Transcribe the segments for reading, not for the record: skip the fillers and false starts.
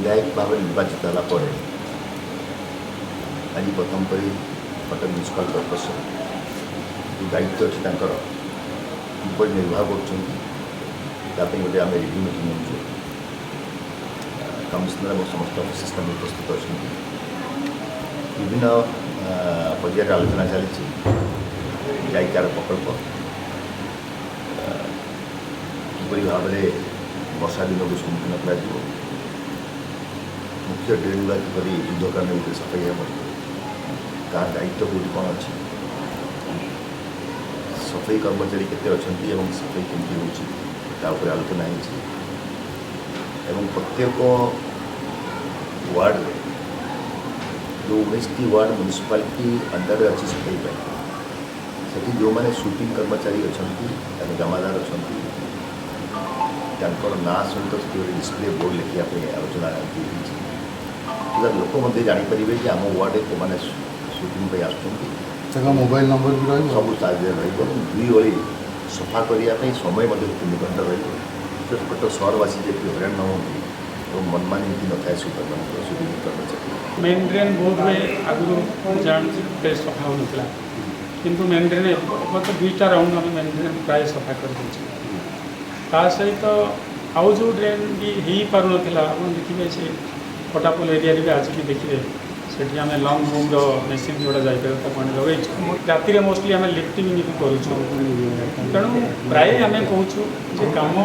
विधायक भाव निर्वाचित होगापर आज प्रथम कर कटक म्यूनिसिपल कर्पोरेशन जो दायित्व अच्छी किपर निर्वाह कर गोटे आम रिव्यू मीटिंग हो कमिशनर और समस्त अफिस उपस्थित अच्छा विभिन्न पर्यायर आलोचना चली जाइकार प्रकल्प किपरि भाव में वर्षा दिन को सम्मुखीन कर मुख्य ड्रेन गुला किपरि युद्धकारण भितर सफाई हम क्या दायित्व कौटी कौन अच्छी सफाई कर्मचारी केते अच्छी सफाई केमती होपर आलोचना हो प्रत्येक वार्ड जो 19टी वार्ड म्यूनिसिपालिटी अंडर अच्छी सफाई से जो मैंने शूटिंग कर्मचारी अच्छा जमादार अच्छा ना सहित डिस्प्ले बोर्ड लिखापी आलोचना लोक जापर कि आम वार्ड को मैंने शूटिंग आसुँच मोबाइल नंबर भी रही सब सारे रुई ओली सफा करने समय 3 घंटा रही सहरवासी जी हईराण न हो मनमानी न था शूटिंग कर्मचारी मेन ड्रेन बोर्ड में आगुरी जानते सफा होता किंतु मेन ड्रेन गत 2टा राउंड आम मेन ड्रेन प्राय सफा कर सहित आउ जो ड्रेन भी हो पार ना आप देखिए से पटापोल एरिया भी आज भी देखिए सेठी आम लंग बूम मेसीन जोड़ा जापर लगे राति मोस्टली आम लिफ्टिंग भी करूँ तेणु प्राय आम कहूँ कम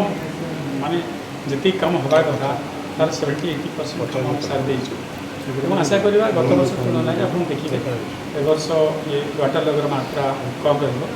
माने जी कम हवा कथा तार 70-80% सारी देचु आशा करवा गत वर्ष तुलना आप देखिए ए वर्ष ये वाटर लेवल मात्रा कम रहा